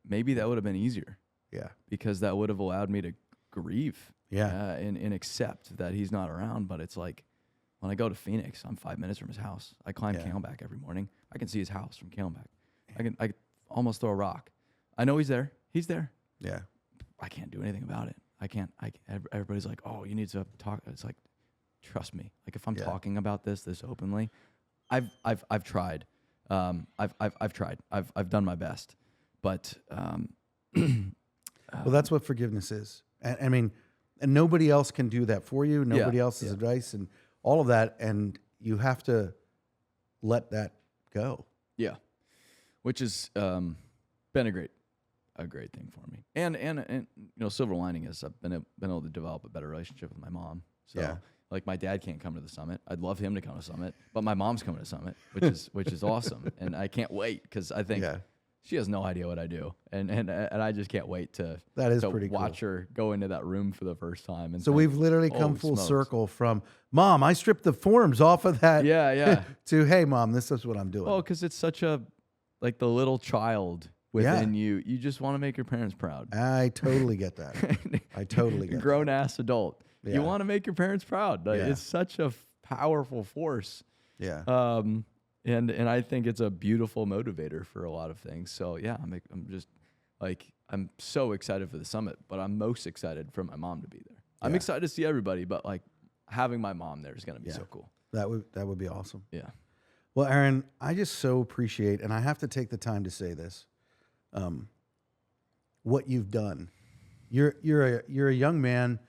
maybe that would have been easier. Yeah. Because that would have allowed me to grieve. Yeah. And accept that he's not around. But it's like when I go to Phoenix, I'm 5 minutes from his house. I climb Camelback every morning. I can see his house from Camelback. I can almost throw a rock. I know he's there. He's there. Yeah. I can't do anything about it. I can't. Everybody's like, oh, you need to talk. It's like, trust me. Like if I'm talking about this openly, I've tried. I've tried. I've done my best. But well, that's what forgiveness is. And I mean, and nobody else can do that for you. Nobody else's advice and all of that. And you have to let that go. Yeah. Which has been a great thing for me. And you know, silver lining is I've been able to develop a better relationship with my mom. So like my dad can't come to the summit. I'd love him to come to summit, but my mom's coming to summit, which is awesome. And I can't wait because I think she has no idea what I do, and I just can't wait to pretty watch her go into that room for the first time. And so we've literally come "Holy full smokes." circle from Mom, I stripped the forms off of that. Yeah. to hey, Mom, this is what I'm doing. Well, because it's such a like the little child within you. You just want to make your parents proud. I totally get that. I totally get Grown ass adult. Yeah. You want to make your parents proud. Like, Yeah. It's such a powerful force. Yeah. And I think it's a beautiful motivator for a lot of things. So yeah, I'm just like, I'm so excited for the summit, but I'm most excited for my mom to be there. I'm excited to see everybody, but like having my mom there is going to be so cool. That would be awesome. Yeah. Well, Aaron, I just so appreciate, and I have to take the time to say this, what you've done. You're a young man.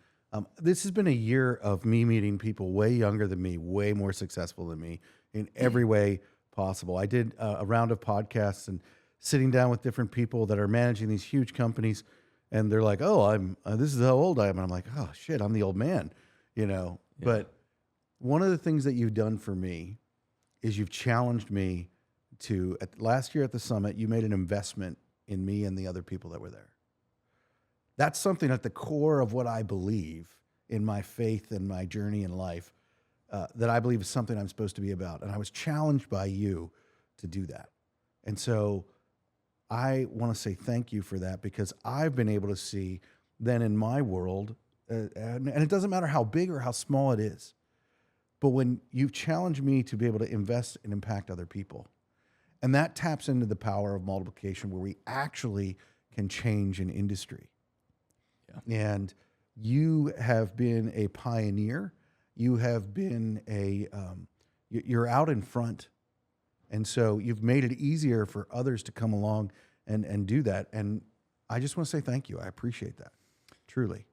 This has been a year of me meeting people way younger than me, way more successful than me in every way possible. I did a round of podcasts and sitting down with different people that are managing these huge companies, and they're like, "Oh, I'm this is how old I am," and I'm like, "Oh shit, I'm the old man," you know. Yeah. But one of the things that you've done for me is you've challenged me to. Last year at the summit, you made an investment in me and the other people that were there. That's something at the core of what I believe in my faith and my journey in life. That I believe is something I'm supposed to be about. And I was challenged by you to do that. And so I want to say thank you for that, because I've been able to see then in my world, and it doesn't matter how big or how small it is, but when you've challenged me to be able to invest and impact other people, and that taps into the power of multiplication where we actually can change an industry. Yeah. And you have been a pioneer. You have been you're out in front. And so you've made it easier for others to come along and do that. And I just want to say thank you. I appreciate that. Truly.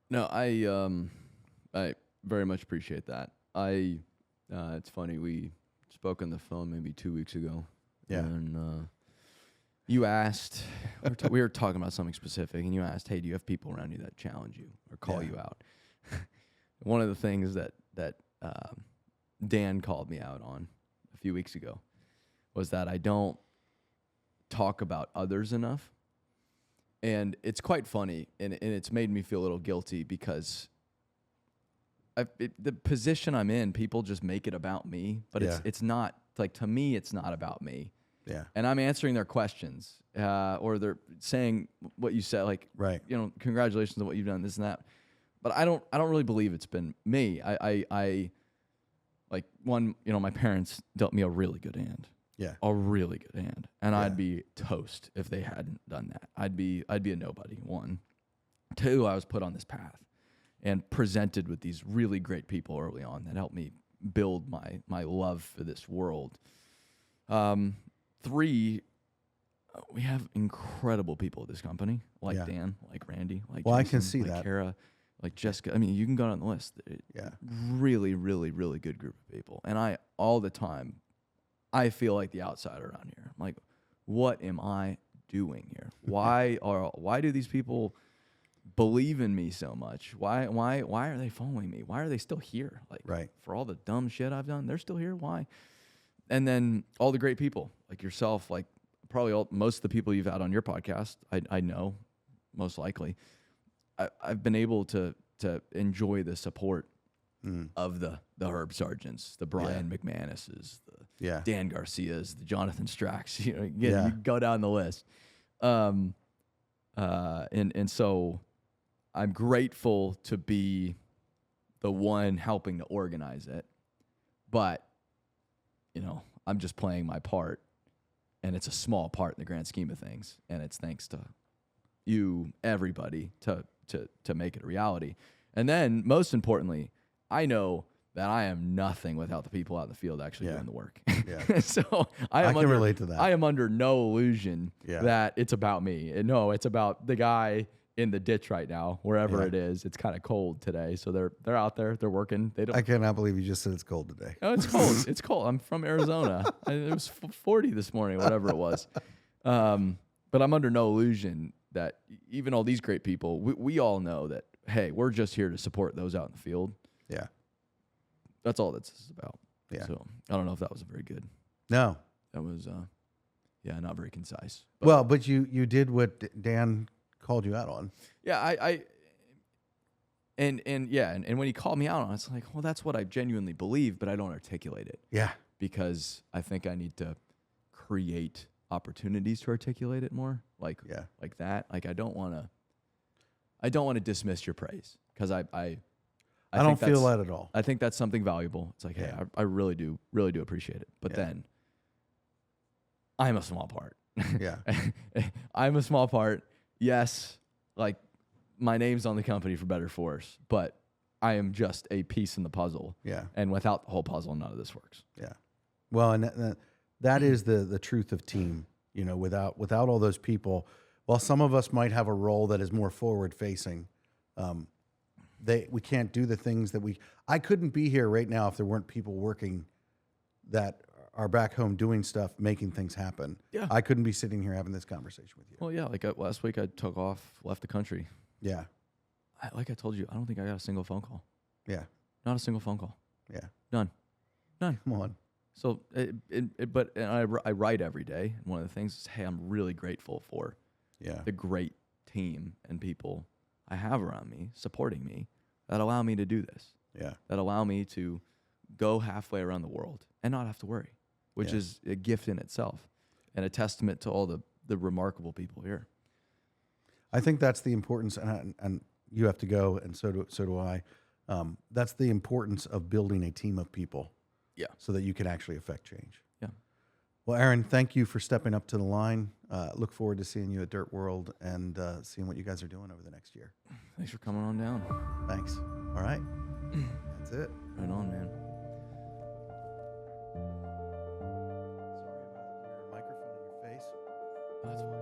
No, I very much appreciate that. It's funny, we spoke on the phone maybe 2 weeks ago. Yeah. And you asked, we were talking about something specific, and you asked, hey, do you have people around you that challenge you or call you out? One of the things that Dan called me out on a few weeks ago was that I don't talk about others enough. And it's quite funny, and it's made me feel a little guilty because the position I'm in, people just make it about me, but it's not, like, to me, it's not about me. Yeah. And I'm answering their questions, or they're saying what you said, like, right, you know, congratulations on what you've done, this and that. But I don't really believe it's been me. I like, one, you know, my parents dealt me a really good hand. Yeah. A really good hand. And I'd be toast if they hadn't done that. I'd be a nobody, one. Two, I was put on this path and presented with these really great people early on that helped me build my love for this world. Three, we have incredible people at this company, like Dan, like Randy, like Jason, I can see like that. Kara, like Jessica. I mean, you can go down the list. Really, really, really good group of people. And I, all the time, I feel like the outsider around here. I'm like, what am I doing here? Why do these people believe in me so much? Why are they following me? Why are they still here? Like, for all the dumb shit I've done, they're still here. Why? And then all the great people like yourself, like probably most of the people you've had on your podcast, I know, most likely. I've been able to enjoy the support of the Herb Sargents, the Brian McManuses, the Dan Garcias, the Jonathan Stracks. You know, you go down the list. And so I'm grateful to be the one helping to organize it, but you know, I'm just playing my part, and it's a small part in the grand scheme of things. And it's thanks to you, everybody, to make it a reality. And then, most importantly, I know that I am nothing without the people out in the field actually doing the work. Yeah. So I can relate to that. I am under no illusion that it's about me. And no, it's about the guy in the ditch right now, wherever it is. It's kind of cold today, so they're out there, they're working. I cannot believe you just said it's cold today. Oh, it's cold. It's cold. I'm from Arizona. It was 40 this morning, whatever it was. But I'm under no illusion that even all these great people, we all know that, hey, we're just here to support those out in the field. Yeah. That's all this is about. Yeah. So I don't know if that was very good. No. That was, Yeah, not very concise. But you did what Dan called you out on. Yeah, and when he called me out on it, it's like, well, that's what I genuinely believe, but I don't articulate it. Yeah. Because I think I need to create opportunities to articulate it more. Like that. Like I don't want to dismiss your praise, because I don't feel that at all. I think that's something valuable. It's like, hey, I really do appreciate it. But then I'm a small part. Yeah. I'm a small part. Yes, like my name's on the company for better for worse, but I am just a piece in the puzzle. Yeah. And without the whole puzzle, none of this works. Yeah. Well, and that is the truth of team. You know, without all those people, while some of us might have a role that is more forward facing, we can't do the things that I couldn't be here right now if there weren't people working that are back home doing stuff, making things happen. Yeah. I couldn't be sitting here having this conversation with you. Well, yeah, like last week I took off, left the country. Yeah. Like I told you, I don't think I got a single phone call. Yeah. Not a single phone call. Yeah. None. Come on. So, but I write every day. And one of the things is, hey, I'm really grateful for the great team and people I have around me, supporting me, that allow me to do this. Yeah. That allow me to go halfway around the world and not have to worry, which is a gift in itself and a testament to all the remarkable people here. I think that's the importance, and you have to go, and so do I. That's the importance of building a team of people. Yeah. So that you can actually affect change. Yeah. Well, Aaron, thank you for stepping up to the line. Look forward to seeing you at Dirt World and seeing what you guys are doing over the next year. Thanks for coming on down. Thanks. All right. That's it. Right on, man. Sorry about your microphone in your face. That's fine.